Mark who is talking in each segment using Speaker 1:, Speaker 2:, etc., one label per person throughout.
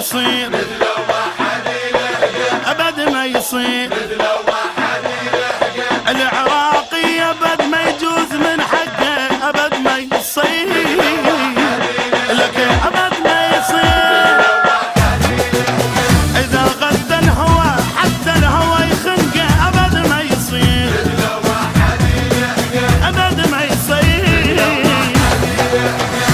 Speaker 1: يصير أبد ما يصير العراقي أبد ما يجوز من حقه أبد ما يصير لك أبد ما يصير إذا غدا الهوى حتى الهوى يخنقه أبد ما يصير أبد ما يصير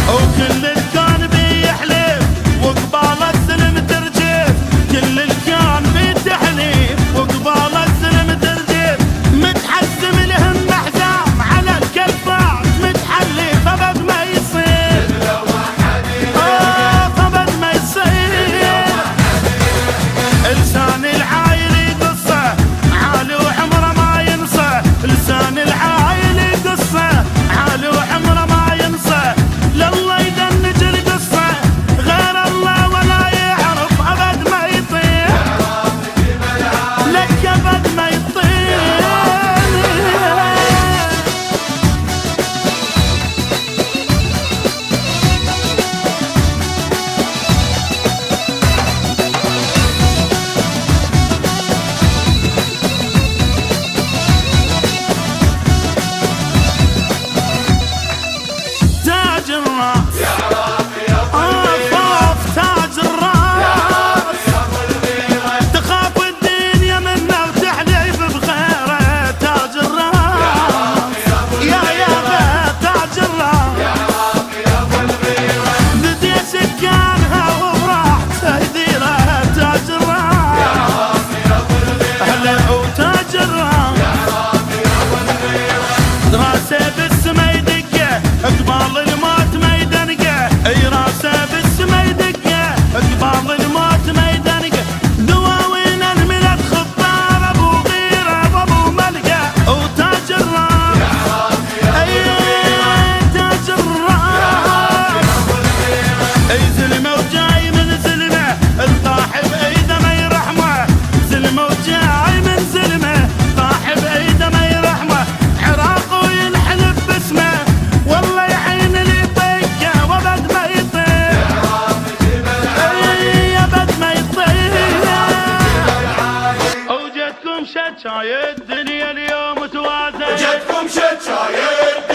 Speaker 1: وكل الكون بيحلف وقبال السلم ترجف كل الكون بتحليف وقبال السلم ترجف متحسم لهم احزام على الكفار متحلف أبد ما يصير أبد ما يصير لسان العايل يقصه عالي وعمره ما ينسى لسان العايل يقصه عالي وعمره ما ينسى لله يدنج القصه غير الله ولا يعرف أبد ما يطير لك أبد ما يطير تاج الراس فوق تاج الراس تخاف الدنيا منه وتحلف بخيره تاج الراس يا تاج الراس بدي سكانها وبراحته يديره تاج الراس هلا وتاج الراس راسه بالسما يدقه اقبال الموت ما يدنقه اي راسه بالسما يدقه اقبال الموت ما يدنقه دواوين الملك خطار ابو غيره وابو ملقه وتاج الراس اي تاج الراس اي زلمه وجاي من زلمه الطاح بايده ما يرحمه زلمه وجاي من زلمه طاح بايده ما يرحمه عراق وينحلف باسمه والله يحين لي طقه وابد ما يطير اي ابد ما يطير وجدكم شجاير الدنيا اليوم توازن
Speaker 2: جدكم شجاير